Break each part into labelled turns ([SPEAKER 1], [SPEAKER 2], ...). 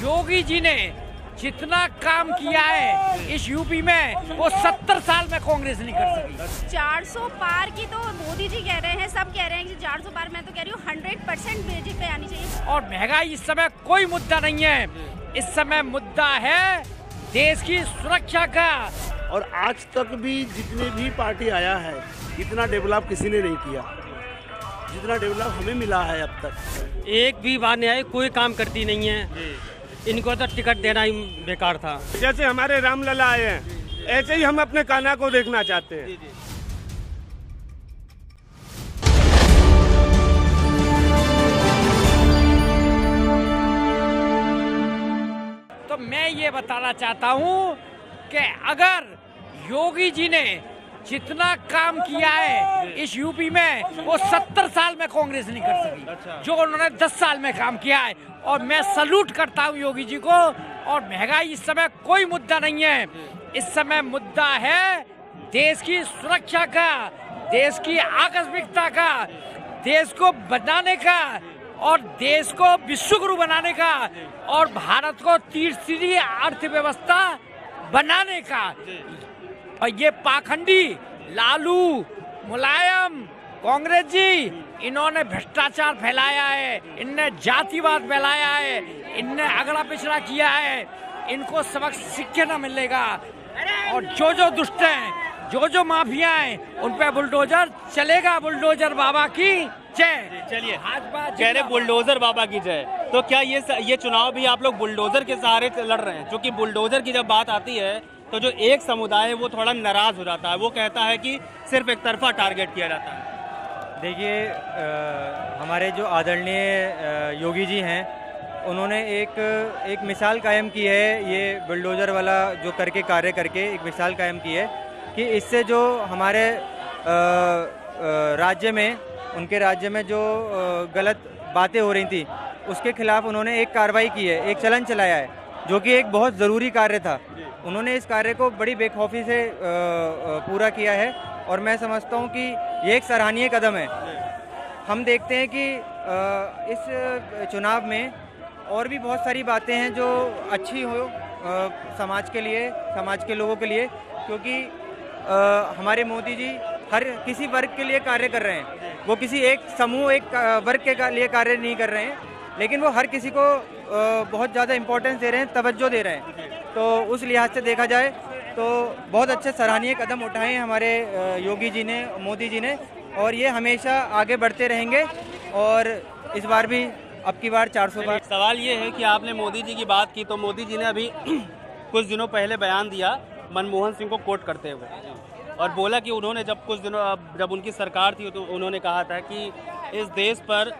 [SPEAKER 1] योगी जी ने जितना काम किया है इस यूपी में वो 70 साल में कांग्रेस नहीं कर सकी।
[SPEAKER 2] 400 पार की तो मोदी जी कह रहे हैं, सब कह रहे हैं कि 400 पार। मैं तो कह रही हूँ 100% बीजेपी आनी चाहिए।
[SPEAKER 1] और महंगाई इस समय कोई मुद्दा नहीं है, इस समय मुद्दा है देश की सुरक्षा का।
[SPEAKER 3] और आज तक भी जितने भी पार्टी आया है इतना डेवलप किसी ने नहीं किया जितना डेवलप हमें मिला है अब तक।
[SPEAKER 4] एक भी बात नहीं आई, कोई काम करती नहीं है। इनको तो टिकट देना ही बेकार था।
[SPEAKER 5] जैसे हमारे रामलला आए हैं ऐसे ही हम अपने कान्हा को देखना चाहते हैं।
[SPEAKER 1] तो मैं ये बताना चाहता हूँ कि अगर योगी जी ने जितना काम किया है इस यूपी में वो 70 साल में कांग्रेस नहीं कर सकी, जो उन्होंने 10 साल में काम किया है। और मैं सैल्यूट करता हूँ योगी जी को। और महंगाई इस समय कोई मुद्दा नहीं है, इस समय मुद्दा है देश की सुरक्षा का, देश की आकस्मिकता का, देश को बनाने का और देश को विश्व गुरु बनाने का और भारत को तीसरी अर्थव्यवस्था बनाने का। और ये पाखंडी लालू, मुलायम, कांग्रेस जी, इन्होंने भ्रष्टाचार फैलाया है, इनने जातिवाद फैलाया है, इनने अगड़ा पिछड़ा किया है। इनको सबक सीखने न मिलेगा। और जो दुष्ट हैं, जो माफिया हैं, उन पे बुलडोजर चलेगा। बुलडोजर बाबा की जय।
[SPEAKER 4] चलिए, कह रहे बुलडोजर बाबा की जय। तो क्या ये चुनाव भी आप लोग बुलडोजर के सहारे लड़ रहे हैं? क्योंकि बुलडोजर की जब बात आती है तो जो एक समुदाय है वो थोड़ा नाराज हो जाता है, वो कहता है कि सिर्फ एक तरफा टारगेट किया जाता है।
[SPEAKER 6] देखिए, हमारे जो आदरणीय योगी जी हैं उन्होंने एक मिसाल कायम की है। ये बुलडोज़र वाला जो कार्य करके एक मिसाल कायम की है कि इससे जो हमारे राज्य में, उनके राज्य में जो गलत बातें हो रही थी उसके खिलाफ उन्होंने एक कार्रवाई की है, एक चलन चलाया है, जो कि एक बहुत ज़रूरी कार्य था। उन्होंने इस कार्य को बड़ी बेखौफी से पूरा किया है और मैं समझता हूँ कि ये एक सराहनीय कदम है। हम देखते हैं कि इस चुनाव में और भी बहुत सारी बातें हैं जो अच्छी हो समाज के लिए, समाज के लोगों के लिए, क्योंकि हमारे मोदी जी हर किसी वर्ग के लिए कार्य कर रहे हैं। वो किसी एक समूह, एक वर्ग के लिए कार्य नहीं कर रहे हैं, लेकिन वो हर किसी को बहुत ज़्यादा इम्पोर्टेंस दे रहे हैं, तवज्जो दे रहे हैं। तो उस लिहाज से देखा जाए तो बहुत अच्छे सराहनीय कदम उठाए हैं हमारे योगी जी ने, मोदी जी ने, और ये हमेशा आगे बढ़ते रहेंगे। और इस बार भी, अब की बार 400 बार।
[SPEAKER 4] सवाल ये है कि आपने मोदी जी की बात की, तो मोदी जी ने अभी कुछ दिनों पहले बयान दिया मनमोहन सिंह को कोट करते हुए, और बोला कि उन्होंने जब उनकी सरकार थी तो उन्होंने कहा था कि इस देश पर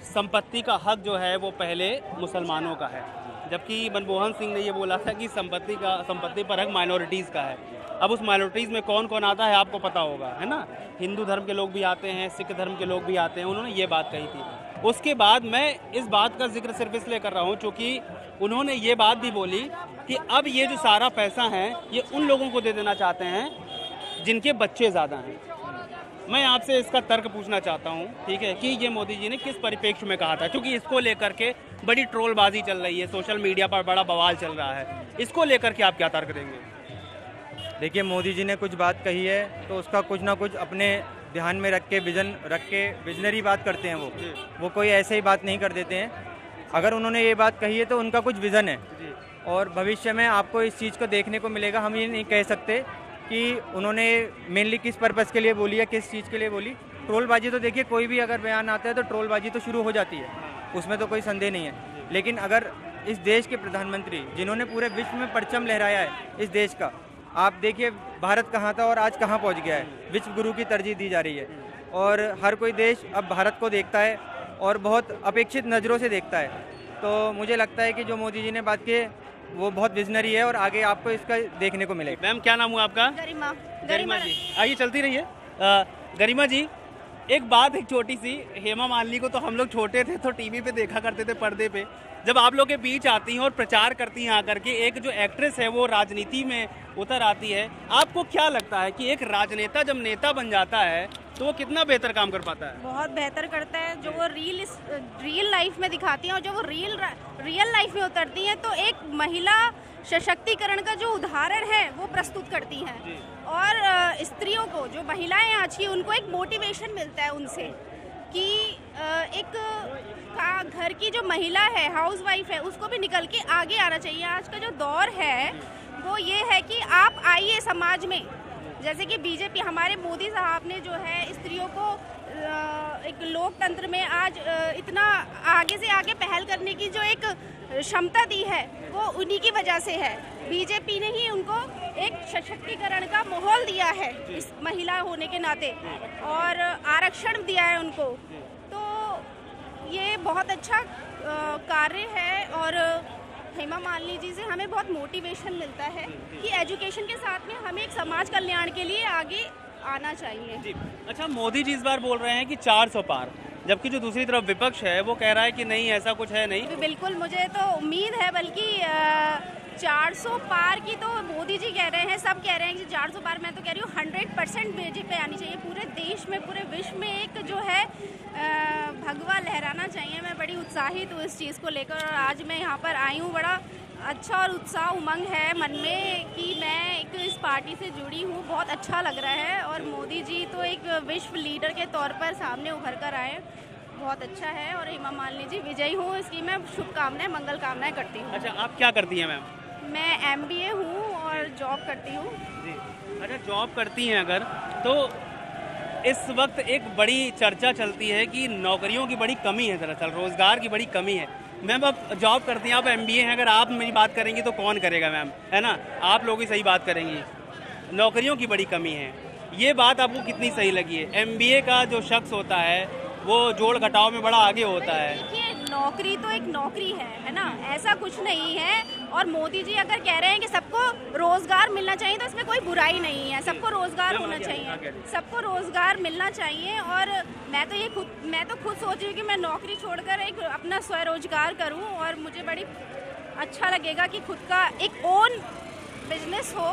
[SPEAKER 4] संपत्ति का हक जो है वो पहले मुसलमानों का है, जबकि मनमोहन सिंह ने ये बोला था कि संपत्ति पर हक माइनॉरिटीज़ का है। अब उस माइनॉरिटीज़ में कौन कौन आता है आपको पता होगा, है ना? हिंदू धर्म के लोग भी आते हैं, सिख धर्म के लोग भी आते हैं। उन्होंने ये बात कही थी। उसके बाद मैं इस बात का जिक्र सिर्फ इसलिए कर रहा हूँ क्योंकि उन्होंने ये बात भी बोली कि अब ये जो सारा पैसा है ये उन लोगों को दे देना चाहते हैं जिनके बच्चे ज़्यादा हैं। मैं आपसे इसका तर्क पूछना चाहता हूं, ठीक है, कि ये मोदी जी ने किस परिप्रेक्ष्य में कहा था, क्योंकि इसको लेकर के बड़ी ट्रोलबाजी चल रही है, सोशल मीडिया पर बड़ा बवाल चल रहा है। इसको लेकर के आप क्या तर्क देंगे?
[SPEAKER 6] देखिए, मोदी जी ने कुछ बात कही है तो उसका कुछ ना कुछ अपने ध्यान में रख के, विजन रख के, विजनरी बात करते हैं वो कोई ऐसे ही बात नहीं कर देते हैं। अगर उन्होंने ये बात कही है तो उनका कुछ विज़न है और भविष्य में आपको इस चीज़ को देखने को मिलेगा। हम ये नहीं कह सकते कि उन्होंने मेनली किस पर्पज़ के लिए बोली है, किस चीज़ के लिए बोली। ट्रोलबाजी तो देखिए, कोई भी अगर बयान आता है तो ट्रोलबाजी तो शुरू हो जाती है, उसमें तो कोई संदेह नहीं है। लेकिन अगर इस देश के प्रधानमंत्री, जिन्होंने पूरे विश्व में परचम लहराया है इस देश का, आप देखिए भारत कहाँ था और आज कहाँ पहुँच गया है। विश्व गुरु की तरजीह दी जा रही है और हर कोई देश अब भारत को देखता है और बहुत अपेक्षित नज़रों से देखता है। तो मुझे लगता है कि जो मोदी जी ने बात की वो बहुत विजनरी है और आगे आपको इसका देखने को मिलेगा।
[SPEAKER 4] मैम, क्या नाम हुआ आपका? गरिमा जी। आइए, चलती रहिए। गरिमा जी, एक बात, एक छोटी सी, हेमा मालिनी को तो हम लोग छोटे थे तो टीवी पे देखा करते थे, पर्दे पे। जब आप लोग के बीच आती हैं और प्रचार करती हैं आकर के, एक जो एक्ट्रेस है वो राजनीति में उतर आती है। आपको क्या लगता है कि एक राजनेता जब नेता बन जाता है तो वो कितना बेहतर काम कर पाता है?
[SPEAKER 2] बहुत बेहतर करता है। जो वो रियल लाइफ में दिखाती हैं और जो वो रियल लाइफ में उतरती हैं तो एक महिला सशक्तिकरण का जो उदाहरण है वो प्रस्तुत करती हैं। और स्त्रियों को, जो महिलाएं आज की, उनको एक मोटिवेशन मिलता है उनसे कि एक घर की जो महिला है, हाउस वाइफ है, उसको भी निकल के आगे आना चाहिए। आज का जो दौर है वो ये है कि आप आइए समाज में, जैसे कि बीजेपी, हमारे मोदी साहब ने जो है स्त्रियों को एक लोकतंत्र में आज इतना आगे से आगे पहल करने की जो एक क्षमता दी है वो उन्हीं की वजह से है। बीजेपी ने ही उनको एक सशक्तिकरण का माहौल दिया है इस महिला होने के नाते, और आरक्षण दिया है उनको। तो ये बहुत अच्छा कार्य है और हेमा मालिनी जी से हमें बहुत मोटिवेशन मिलता है कि एजुकेशन के साथ में हमें एक समाज कल्याण के लिए आगे आना चाहिए।
[SPEAKER 4] जी। अच्छा, मोदी जी इस बार बोल रहे हैं कि 400 पार, जबकि जो दूसरी तरफ विपक्ष है वो कह रहा है कि नहीं, ऐसा कुछ है नहीं।
[SPEAKER 2] बिल्कुल, मुझे तो उम्मीद है, बल्कि 400 पार की तो मोदी जी कह रहे हैं, सब कह रहे हैं कि 400 पार। मैं तो कह रही हूँ 100% बीजेपी आनी चाहिए। पूरे देश में, पूरे विश्व में एक जो है भगवा लहराना चाहिए। मैं बड़ी उत्साहित हूँ इस चीज़ को लेकर, और आज मैं यहाँ पर आई हूँ। बड़ा अच्छा और उत्साह, उमंग है मन में कि मैं एक इस पार्टी से जुड़ी हूँ। बहुत अच्छा लग रहा है, और मोदी जी तो एक विश्व लीडर के तौर पर सामने उभर कर आए, बहुत अच्छा है। और हेमा मालिनी जी विजयी हूँ, इसकी मैं शुभकामनाएं, मंगल कामनाएं करती हूँ।
[SPEAKER 4] अच्छा, आप क्या करती हैं मैम?
[SPEAKER 2] मैं MBA हूँ और जॉब करती हूँ।
[SPEAKER 4] जी। अच्छा, जॉब करती हैं अगर, तो इस वक्त एक बड़ी चर्चा चलती है कि नौकरियों की बड़ी कमी है, दरअसल रोजगार की बड़ी कमी है। मैम, आप जॉब करती हैं, आप MBA हैं, अगर आप मेरी बात करेंगी तो कौन करेगा मैम, है ना? आप लोग ही सही बात करेंगी। नौकरियों की बड़ी कमी है, ये बात आपको कितनी सही लगी है? MBA का जो शख्स होता है वो जोड़ घटाव में बड़ा आगे होता है।
[SPEAKER 2] देखिए, नौकरी तो एक नौकरी है ना, ऐसा कुछ नहीं है। और मोदी जी अगर कह रहे हैं कि सबको रोजगार मिलना चाहिए तो इसमें कोई बुराई नहीं है। सबको रोजगार होना चाहिए, सबको रोजगार मिलना चाहिए। और मैं तो खुद सोच रही हूँ कि मैं नौकरी छोड़कर एक अपना स्वरोजगार करूँ, और मुझे बड़ी अच्छा लगेगा कि खुद का एक ओन बिजनेस हो।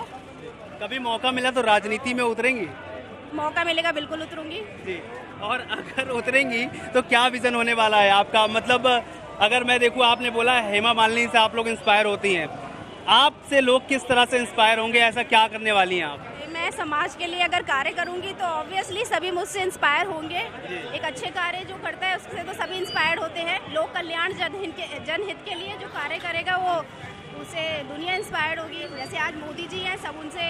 [SPEAKER 4] कभी मौका मिला तो राजनीति में उतरेंगी?
[SPEAKER 2] मौका मिलेगा, बिल्कुल उतरूंगी
[SPEAKER 4] जी। और अगर उतरेंगी तो क्या विजन होने वाला है आपका? मतलब अगर मैं देखूं, आपने बोला हेमा मालिनी से आप लोग इंस्पायर होती हैं, आपसे लोग किस तरह से इंस्पायर होंगे? ऐसा क्या करने वाली हैं आप?
[SPEAKER 2] मैं समाज के लिए अगर कार्य करूंगी तो ऑब्वियसली सभी मुझसे इंस्पायर होंगे। एक अच्छे कार्य जो करता है उससे तो सभी इंस्पायर्ड होते हैं। लोक कल्याण, जनहित के लिए जो कार्य करेगा वो उसे दुनिया इंस्पायर्ड होगी। जैसे आज मोदी जी हैं, सब उनसे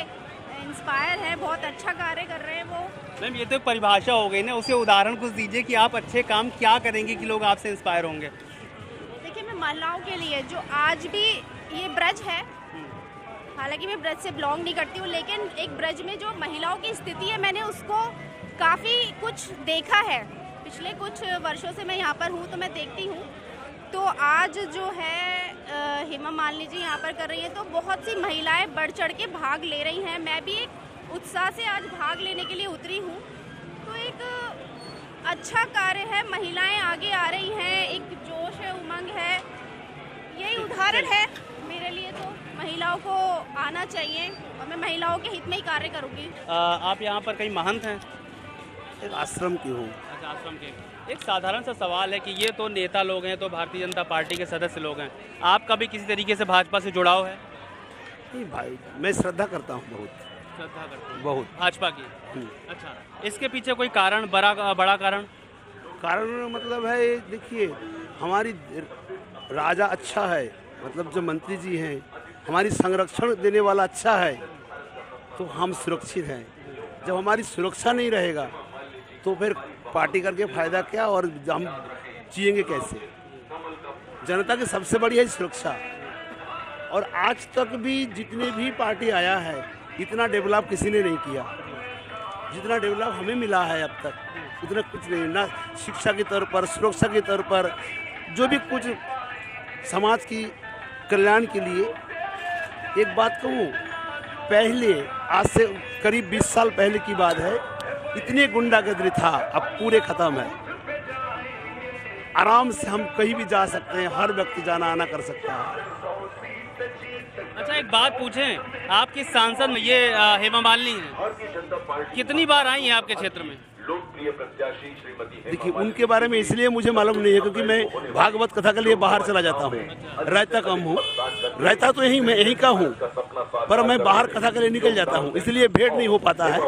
[SPEAKER 2] इंस्पायर है, बहुत अच्छा कार्य कर रहे हैं वो।
[SPEAKER 4] मैम, ये तो एक परिभाषा हो गई ना, उसे उदाहरण कुछ दीजिए कि आप अच्छे काम क्या करेंगे कि लोग आपसे इंस्पायर होंगे।
[SPEAKER 2] देखिए, मैं महिलाओं के लिए जो आज भी ये ब्रज है, हालांकि मैं ब्रज से बिलोंग नहीं करती हूँ, लेकिन एक ब्रज में जो महिलाओं की स्थिति है, मैंने उसको काफ़ी कुछ देखा है। पिछले कुछ वर्षों से मैं यहाँ पर हूँ तो मैं देखती हूँ। तो आज जो है हेमा मालिनी जी यहाँ पर कर रही है, तो बहुत सी महिलाएं बढ़ चढ़ के भाग ले रही हैं। मैं भी एक उत्साह से आज भाग लेने के लिए उतरी हूँ। तो एक अच्छा कार्य है, महिलाएं आगे आ रही हैं, एक जोश है, उमंग है। यही उदाहरण है मेरे लिए। तो महिलाओं को आना चाहिए और मैं महिलाओं के हित में ही कार्य करूँगी।
[SPEAKER 4] आप यहाँ पर कहीं महंत हैं?
[SPEAKER 3] एक आश्रम की हूँ।
[SPEAKER 4] अच्छा, आश्रम के। एक साधारण सा सवाल है कि ये तो नेता लोग हैं, तो भारतीय जनता पार्टी के सदस्य लोग हैं, आपका भी किसी तरीके से भाजपा से जुड़ाव है?
[SPEAKER 3] नहीं भाई, मैं श्रद्धा करता हूँ बहुत।
[SPEAKER 4] श्रद्धा करते हैं
[SPEAKER 3] बहुत
[SPEAKER 4] भाजपा की? अच्छा, इसके पीछे कोई कारण, बड़ा कारण
[SPEAKER 3] मतलब है, देखिए हमारी राजा अच्छा है, मतलब जो मंत्री जी हैं, हमारी संरक्षण देने वाला अच्छा है, तो हम सुरक्षित हैं। जब हमारी सुरक्षा नहीं रहेगा तो फिर पार्टी करके फायदा क्या, और हम जिएंगे कैसे? जनता की सबसे बड़ी है सुरक्षा। और आज तक भी जितने भी पार्टी आया है, इतना डेवलप किसी ने नहीं किया जितना डेवलप हमें मिला है अब तक। उतना कुछ नहीं, ना शिक्षा के तौर पर, सुरक्षा के तौर पर, जो भी कुछ समाज की कल्याण के लिए। एक बात कहूँ, पहले आज से करीब 20 साल पहले की बात है, इतने गुंडागर्दी था, अब पूरे खत्म है। आराम से हम कहीं भी जा सकते हैं, हर व्यक्ति जाना आना कर सकता है।
[SPEAKER 4] अच्छा, एक बात पूछें, आपकी सांसद में ये हेमा मालिनी है, कितनी बार आई हैं आपके क्षेत्र में?
[SPEAKER 3] देखिए, उनके बारे में इसलिए मुझे मालूम नहीं है क्योंकि मैं भागवत कथा के लिए बाहर चला जाता हूँ, रहता कम हूँ। रहता तो मैं यहीं का हूँ, पर मैं बाहर कथा के लिए निकल जाता हूँ, इसलिए भेंट नहीं हो पाता है।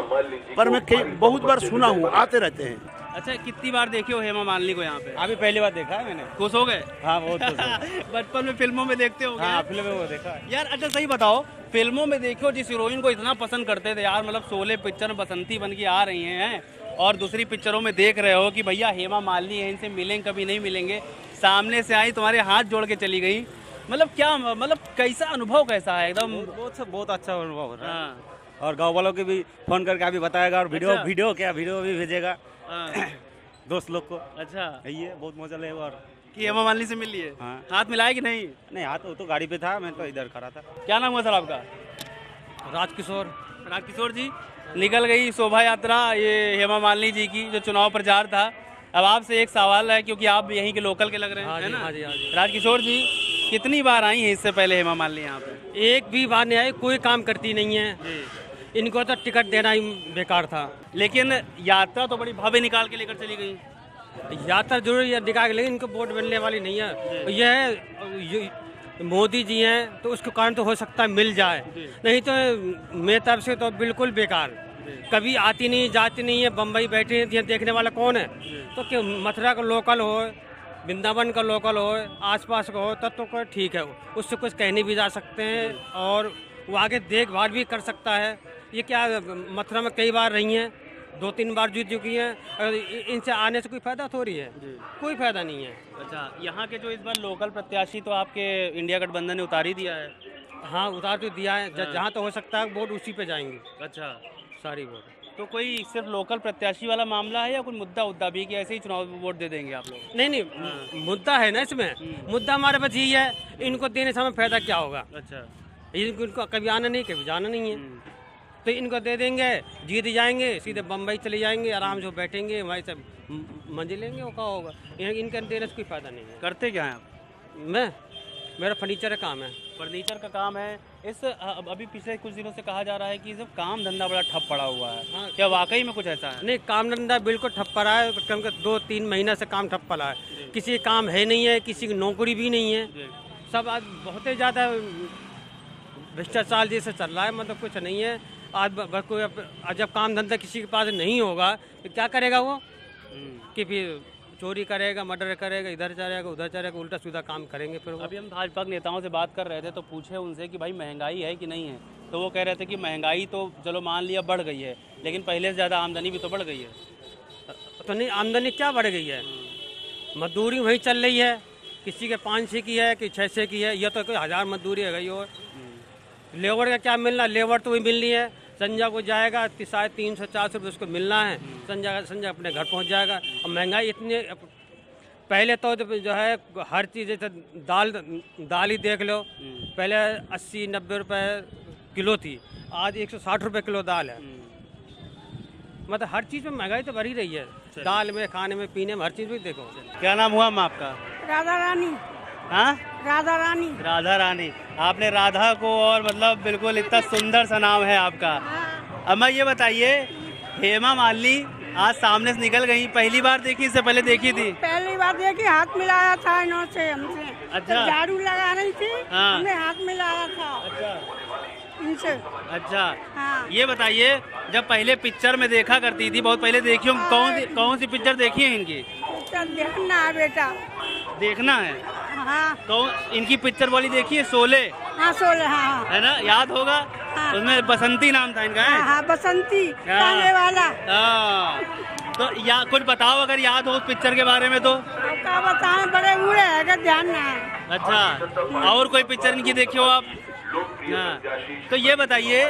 [SPEAKER 3] पर मैं बहुत बार सुना हूँ, आते रहते हैं।
[SPEAKER 4] अच्छा, कितनी बार देखे हो हेमा मालिनी को यहाँ पे?
[SPEAKER 6] अभी पहली बार देखा है मैंने।
[SPEAKER 4] खुश हो गए?
[SPEAKER 6] हाँ, बहुत खुश
[SPEAKER 4] बचपन में फिल्मों में देखते हो?
[SPEAKER 6] हाँ, फिल्म में वो देखा है।
[SPEAKER 4] यार अच्छा सही बताओ, फिल्मों में देखो जिस हीरोइन को इतना पसंद करते थे यार, मतलब शोले पिक्चर में बसंती बन के आ रही हैं, और दूसरी पिक्चरों में देख रहे हो कि भैया हेमा मालिनी है, इनसे मिलेंगे कभी नहीं मिलेंगे, सामने से आई, तुम्हारे हाथ जोड़ के चली गई, मतलब क्या, मतलब कैसा अनुभव, कैसा है? एकदम
[SPEAKER 6] बहुत अच्छा अनुभव हो रहा है।
[SPEAKER 4] हाँ।
[SPEAKER 6] और गाँव वालों के भी फोन करके अभी बताएगा, और वीडियो
[SPEAKER 4] अच्छा।
[SPEAKER 6] वीडियो भी भेजेगा
[SPEAKER 4] हाँ।
[SPEAKER 6] दोस्त लोग को।
[SPEAKER 4] अच्छा,
[SPEAKER 6] ये बहुत मजा ले। और
[SPEAKER 4] कि हेमा मालिनी से मिल लिए?
[SPEAKER 6] हाँ।
[SPEAKER 4] हाथ मिलाए कि नहीं?
[SPEAKER 6] नहीं, हाथ वो तो गाड़ी पे था, मैं तो इधर खड़ा था।
[SPEAKER 4] क्या नाम हुआ सर आपका?
[SPEAKER 1] राजकिशोर।
[SPEAKER 4] राजकिशोर जी, निकल गई शोभा यात्रा ये हेमा मालिनी जी की, जो चुनाव प्रचार था। अब आपसे एक सवाल है, क्योंकि आप यहीं के लोकल के लग रहे हैं,
[SPEAKER 1] हाँ
[SPEAKER 4] है
[SPEAKER 1] जी,
[SPEAKER 4] ना?
[SPEAKER 1] हाँ जी, हाँ जी।
[SPEAKER 4] राजकिशोर जी, कितनी बार आई हैं इससे पहले हेमा मालिनी यहाँ पे?
[SPEAKER 1] एक भी बार नहीं आई, कोई काम करती नहीं है। इनको तो टिकट देना ही बेकार था।
[SPEAKER 4] लेकिन यात्रा तो बड़ी भव्य निकाल के लेकर चली गई।
[SPEAKER 1] यात्रा जरूर निकाल, लेकिन इनको वोट मिलने वाली नहीं है। यह मोदी जी हैं तो उसके कारण तो हो सकता है मिल जाए, नहीं तो मेरी तरफ से तो बिल्कुल बेकार। कभी आती नहीं, जाती नहीं है, बम्बई बैठी है, देखने वाला कौन है? तो क्या मथुरा का लोकल हो, वृंदावन का लोकल हो, आसपास का हो, तब तो ठीक है, उससे कुछ कहने भी जा सकते हैं और वो आगे देखभाल भी कर सकता है। ये क्या, मथुरा में कई बार रही हैं, 2-3 बार जीत चुकी हैं, इनसे आने से कोई फायदा थोड़ी है, कोई फायदा नहीं है।
[SPEAKER 4] अच्छा, यहाँ के जो इस बार लोकल प्रत्याशी तो आपके इंडिया गठबंधन ने उतार ही दिया है।
[SPEAKER 1] हाँ, उतार तो दिया है, जहाँ तो हो सकता है वोट उसी पे जाएंगे।
[SPEAKER 4] अच्छा,
[SPEAKER 1] सारी वोट।
[SPEAKER 4] तो कोई सिर्फ लोकल प्रत्याशी वाला मामला है या कोई मुद्दा भी कि ऐसे ही चुनाव में वोट दे देंगे आप लोग?
[SPEAKER 1] नहीं, मुद्दा है ना इसमें। मुद्दा हमारे पास यही है, इनको देने से हमें फायदा क्या होगा?
[SPEAKER 4] अच्छा,
[SPEAKER 1] इनको कभी आना नहीं, कभी जाना नहीं है, तो इनको दे देंगे, जीत जाएंगे, सीधे बम्बई चले जाएंगे, आराम से बैठेंगे, वहीं से मंजिल लेंगे, वो क्या होगा? इनके देने से कोई फायदा नहीं है।
[SPEAKER 4] करते क्या हैं आप?
[SPEAKER 1] मेरा फर्नीचर का काम है।
[SPEAKER 4] फर्नीचर का काम है। इस अभी पिछले कुछ दिनों से कहा जा रहा है कि सब काम धंधा बड़ा ठप पड़ा हुआ है।
[SPEAKER 1] हाँ।
[SPEAKER 4] क्या वाकई में कुछ ऐसा है?
[SPEAKER 1] नहीं, काम धंधा बिल्कुल ठप पड़ा है, कम से 2-3 महीने से काम ठप पड़ा है। किसी का काम है नहीं है, किसी की नौकरी भी नहीं है, सब आज बहुत ही ज़्यादा भ्रष्टाचार जैसे चल रहा है, मतलब कुछ नहीं है। आज कोई जब काम धंधा किसी के पास नहीं होगा तो क्या करेगा वो? कि फिर चोरी करेगा, मर्डर करेगा, इधर जाएगा, उधर जाएगा, उल्टा सीधा काम करेंगे फिर वो।
[SPEAKER 4] अभी हम भाजपा के नेताओं से बात कर रहे थे तो पूछे उनसे कि भाई महंगाई है कि नहीं है, तो वो कह रहे थे कि महंगाई तो चलो मान लिया बढ़ गई है, लेकिन पहले से ज़्यादा आमदनी भी तो बढ़ गई है।
[SPEAKER 1] तो नहीं, आमदनी क्या बढ़ गई है? मजदूरी वही चल रही है, किसी के 500 की है, कि 600 की है, यह तो कोई 1000 मजदूरी है गई। और लेबर का क्या मिलना? लेबर तो वही मिलनी है, संजय को जाएगा 350-400 रुपये उसको मिलना है, संजय अपने घर पहुंच जाएगा। और महंगाई इतनी, पहले तो जो है हर चीज़, जैसे दाल ही देख लो, पहले 80-90 रुपये किलो थी, आज 160 रुपये किलो दाल है। मतलब हर चीज़ में महंगाई तो बढ़ी रही है, दाल में, खाने में, पीने में, हर चीज़ में देखो।
[SPEAKER 4] क्या नाम हुआ अम्मा आपका?
[SPEAKER 2] राधा रानी।
[SPEAKER 4] हाँ,
[SPEAKER 2] राधा रानी।
[SPEAKER 4] राधा रानी। आपने राधा को, और मतलब बिल्कुल इतना सुंदर सा नाम है आपका। अम्मा ये बताइए, हेमा मालिनी आज सामने से निकल गई, पहली बार देखी, इससे पहले देखी थी?
[SPEAKER 7] पहली बार देखी, हाथ मिलाया था इन्हों से हमसे।
[SPEAKER 4] अच्छा।
[SPEAKER 7] झाड़ू लगा रही थी,
[SPEAKER 4] हाँ।
[SPEAKER 7] हमने हाथ मिलाया था इनसे।
[SPEAKER 4] अच्छा,
[SPEAKER 7] हाँ।
[SPEAKER 4] ये बताइए, जब पहले पिक्चर में देखा करती थी, बहुत पहले देखी हूँ, कौन सी पिक्चर देखी है इनकी?
[SPEAKER 7] देखना है बेटा,
[SPEAKER 4] देखना है।
[SPEAKER 7] हाँ।
[SPEAKER 4] तो इनकी पिक्चर वाली देखी है, शोले?
[SPEAKER 7] हाँ, शोले, हाँ।
[SPEAKER 4] है ना, याद होगा?
[SPEAKER 7] हाँ।
[SPEAKER 4] उसमें बसंती नाम था इनका, है?
[SPEAKER 7] हाँ, बसंती
[SPEAKER 4] हाँ।
[SPEAKER 7] गाने वाला।
[SPEAKER 4] हाँ, तो या कुछ बताओ अगर याद हो उस पिक्चर के बारे में तो।
[SPEAKER 7] क्या बताएं, बड़े बूढ़े है कि ध्यान ना है।
[SPEAKER 4] अच्छा, और कोई पिक्चर इनकी देखी हो आप? हाँ, तो ये बताइए,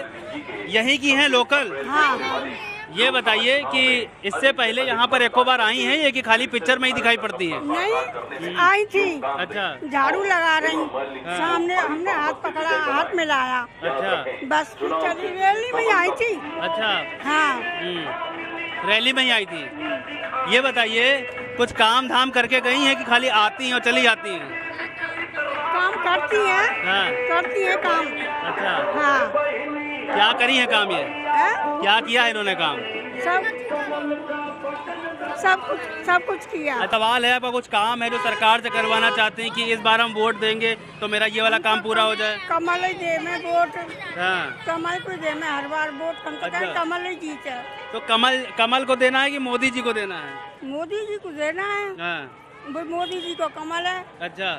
[SPEAKER 4] यहीं की हैं लोकल?
[SPEAKER 7] हाँ।
[SPEAKER 4] ये बताइए कि इससे पहले यहाँ पर एको बार आई हैं, ये कि खाली पिक्चर में ही दिखाई पड़ती हैं?
[SPEAKER 7] नहीं, आई थी।
[SPEAKER 4] अच्छा।
[SPEAKER 7] झाड़ू लगा रही, सामने हमने हाथ पकड़ा, हाथ मिलाया।
[SPEAKER 4] अच्छा।
[SPEAKER 7] बस चली, रैली में आई थी।
[SPEAKER 4] अच्छा।
[SPEAKER 7] हाँ।
[SPEAKER 4] रैली में ही आई थी। ये बताइए कुछ काम धाम करके गई हैं कि खाली आती हैं और चली जाती हैं?
[SPEAKER 7] काम करती हैं।
[SPEAKER 4] हाँ।
[SPEAKER 7] करती हैं काम।
[SPEAKER 4] अच्छा,
[SPEAKER 7] हाँ।
[SPEAKER 4] क्या करी है काम ये? क्या किया है इन्होंने काम?
[SPEAKER 7] सब कुछ किया।
[SPEAKER 4] सवाल है आपका, कुछ काम है जो सरकार से करवाना चाहते हैं कि इस बार हम वोट देंगे तो मेरा ये वाला काम पूरा हो जाए?
[SPEAKER 7] कमल ही दे में वोट।
[SPEAKER 4] हाँ।
[SPEAKER 7] कमल को दे में हर बार वोट
[SPEAKER 4] अच्छा।
[SPEAKER 7] कमल ही जीते।
[SPEAKER 4] तो कमल को देना है कि मोदी जी को देना है?
[SPEAKER 7] मोदी जी को देना है।
[SPEAKER 4] हाँ।
[SPEAKER 7] वो मोदी जी को कमल है।
[SPEAKER 4] अच्छा।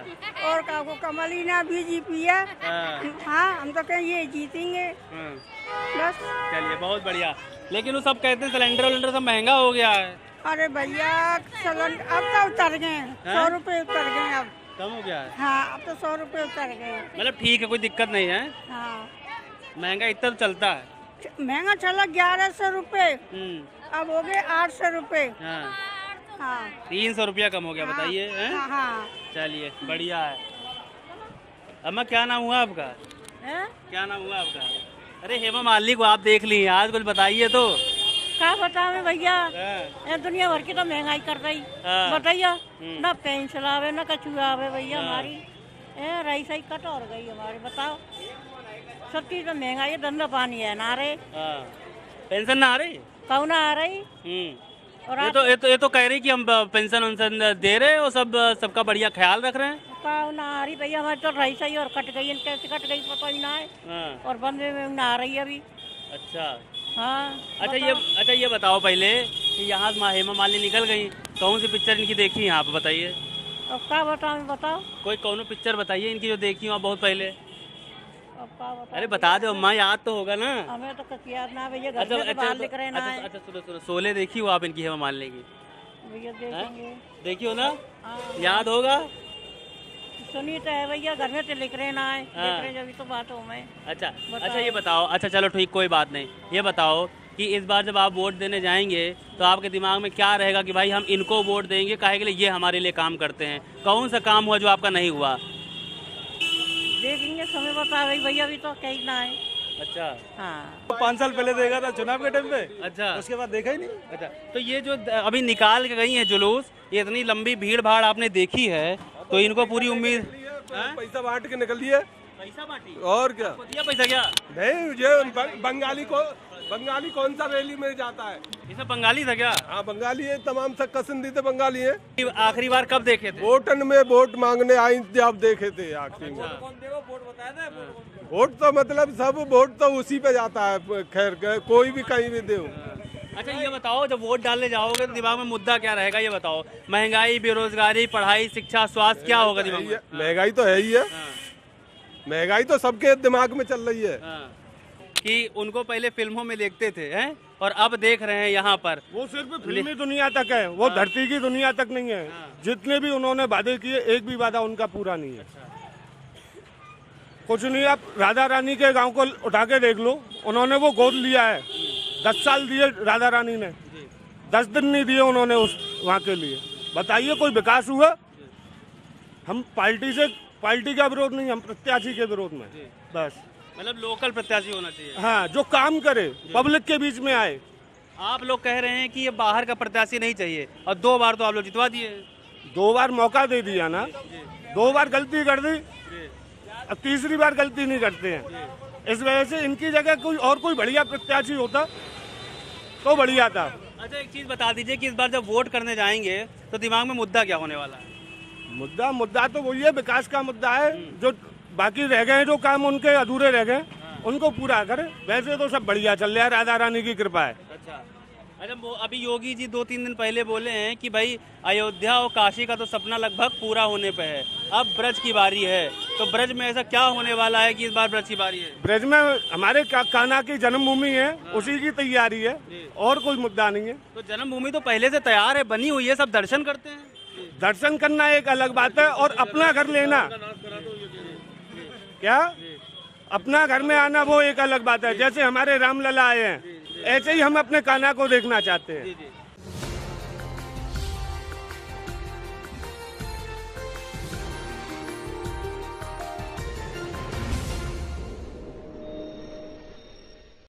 [SPEAKER 7] और का को कमल ही ना बीजेपी है। हाँ, हम तो कहें ये जीतेंगे बस।
[SPEAKER 4] चलिए बहुत बढ़िया। लेकिन वो सब कहते हैं सिलेंडर सब महंगा हो गया है।
[SPEAKER 7] अरे भैया सिलेंडर अब तो उतर गए, 100 रुपए उतर गए। अब
[SPEAKER 4] कम हो गया है?
[SPEAKER 7] हाँ, अब तो 100 रुपए उतर गए।
[SPEAKER 4] मतलब ठीक है, कोई दिक्कत नहीं है।
[SPEAKER 7] हाँ,
[SPEAKER 4] महंगा इतना तो चलता है।
[SPEAKER 7] महंगा चला 1100 रुपए, अब हो गए 800 रुपए। हाँ,
[SPEAKER 4] 300 रुपया कम हो गया। बताइए।
[SPEAKER 7] हाँ, हाँ।
[SPEAKER 4] चलिए बढ़िया है। अम्मा क्या नाम हुआ आपका? क्या नाम हुआ आपका? अरे हेमा मालिनी को आप देख ली आज, कुछ बताइए तो।
[SPEAKER 7] क्या बतावे भैया, दुनिया भर की तो महंगाई कर रही। बताइए ना, पेंशन आवे ना कछु आवे भैया। हमारी रही सही कट और गई हमारी। बताओ, सब चीज में महंगाई, धंधा पानी है ना रहे।
[SPEAKER 4] पेंशन ना आ रही?
[SPEAKER 7] कौन ना आ रही? और
[SPEAKER 4] ये तो कह रही कि हम पेंशन वेंशन दे रहे हो, सबका बढ़िया ख्याल रख रहे हैं।
[SPEAKER 7] कौन ना आ रही भैया, हमारी तो रही सही और कट गई। कैसे कट गई पता ही ना है। और बंदे में ना आ रही अभी।
[SPEAKER 4] अच्छा।
[SPEAKER 7] हाँ।
[SPEAKER 4] अच्छा ये बताओ पहले कि यहाँ हेमा मालिनी निकल गई, कौन सी पिक्चर इनकी देखी यहाँ पे? बताइए।
[SPEAKER 7] अब क्या बताओ
[SPEAKER 4] कोई कौन पिक्चर बताइए इनकी जो देखी हो बहुत पहले।
[SPEAKER 7] अब क्या बताओ?
[SPEAKER 4] अरे बता दो अम्मा, याद तो होगा ना।
[SPEAKER 7] हमें तो कुछ याद ना भैया, घर में बाहर लिख रहे ना है।
[SPEAKER 4] अच्छा सुनो, शोले देखी हो आप इनकी हेमा मालिनी की?
[SPEAKER 7] भैया देखेंगे।
[SPEAKER 4] देखी हो ना? याद होगा।
[SPEAKER 7] सुनी तो है भैया, घर में तो लिख रहे ना है। देख रहे जब तो बात हो मैं।
[SPEAKER 4] अच्छा ये बताओ। अच्छा चलो ठीक, कोई बात नहीं। ये बताओ कि इस बार जब आप वोट देने जाएंगे तो आपके दिमाग में क्या रहेगा कि भाई हम इनको वोट देंगे, काहे के लिए ये हमारे लिए काम करते हैं? कौन सा काम हुआ जो आपका नहीं हुआ?
[SPEAKER 7] देखेंगे, समय बता रही भैया, अभी तो कहीं ना है।
[SPEAKER 4] अच्छा।
[SPEAKER 7] हाँ,
[SPEAKER 5] 5 साल पहले देखा था चुनाव के टाइम पे।
[SPEAKER 4] अच्छा।
[SPEAKER 5] उसके बाद देखा ही नहीं।
[SPEAKER 4] अच्छा, तो ये जो अभी निकाल के गई है जुलूस, ये इतनी लंबी भीड़ भाड़ आपने देखी है, तो इनको पूरी उम्मीद।
[SPEAKER 5] पैसा बांट के निकल दिए।
[SPEAKER 4] पैसा बांटी?
[SPEAKER 5] और क्या
[SPEAKER 4] दिया पैसा? क्या
[SPEAKER 5] नहीं, ये बंगाली कौन सा रैली में जाता है?
[SPEAKER 4] इसमें बंगाली था क्या?
[SPEAKER 5] हाँ, बंगाली है, तमाम सब पसंदीदा बंगाली है।
[SPEAKER 4] आखिरी बार कब देखे थे?
[SPEAKER 5] वोटन में वोट मांगने आई थी, आप देखे थे आखिरी में। वोट तो मतलब सब वोट तो उसी पे जाता है। खैर कोई भी कहीं भी दे।
[SPEAKER 4] अच्छा ये बताओ, जब वोट डालने जाओगे तो दिमाग में मुद्दा क्या रहेगा? ये बताओ। महंगाई, बेरोजगारी, पढ़ाई, शिक्षा, स्वास्थ्य, क्या होगा दिमाग में?
[SPEAKER 5] महंगाई तो है ही है। महंगाई तो सबके दिमाग में चल रही है।
[SPEAKER 4] कि उनको पहले फिल्मों में देखते थे हैं और अब देख रहे हैं यहाँ पर।
[SPEAKER 5] वो सिर्फ फिल्मी दुनिया तक है, वो धरती की दुनिया तक नहीं है। जितने भी उन्होंने वादे किए, एक भी वादा उनका पूरा नहीं है। कुछ नहीं, आप राधा रानी के गांव को उठा के देख लो, उन्होंने वो गोद लिया है। 10 साल दिए राधा रानी ने, 10 दिन नहीं दिए उन्होंने उस वहाँ के लिए। बताइए कोई विकास हुआ? हम पार्टी का विरोध नहीं, हम प्रत्याशी के विरोध में। बस
[SPEAKER 4] मतलब लोकल प्रत्याशी होना चाहिए।
[SPEAKER 5] हाँ, जो काम करे, पब्लिक के बीच में आए।
[SPEAKER 4] आप लोग कह रहे हैं कि ये बाहर का प्रत्याशी नहीं चाहिए, और 2 बार तो आप लोग जितवा दिए।
[SPEAKER 5] 2 बार मौका दे दिया ना, 2 बार गलती कर दी, अब तीसरी बार गलती नहीं करते हैं। इस वजह से इनकी जगह कोई बढ़िया प्रत्याशी होता तो बढ़िया था।
[SPEAKER 4] अच्छा एक चीज बता दीजिए कि इस बार जब वोट करने जाएंगे तो दिमाग में मुद्दा क्या होने वाला है?
[SPEAKER 5] मुद्दा तो वही है, विकास का मुद्दा है। जो बाकी रह गए, जो काम उनके अधूरे रह गए, उनको पूरा करे। वैसे तो सब बढ़िया चल रहा है, राधा रानी की कृपा है।
[SPEAKER 4] अच्छा अभी योगी जी 2-3 दिन पहले बोले हैं कि भाई अयोध्या और काशी का तो सपना लगभग पूरा होने पे है, अब ब्रज की बारी है। तो ब्रज में ऐसा क्या होने वाला है कि इस बार ब्रज की बारी है?
[SPEAKER 5] ब्रज में हमारे कान्हा की जन्मभूमि है, उसी की तैयारी है, और कोई मुद्दा नहीं है।
[SPEAKER 4] तो जन्मभूमि तो पहले से तैयार है, बनी हुई है, सब दर्शन करते हैं।
[SPEAKER 5] दर्शन करना एक अलग बात है, और अपना घर लेना, क्या अपना घर में आना, वो एक अलग बात है। जैसे हमारे रामलला आए हैं, ऐसे ही हम अपने कान्हा को देखना चाहते हैं।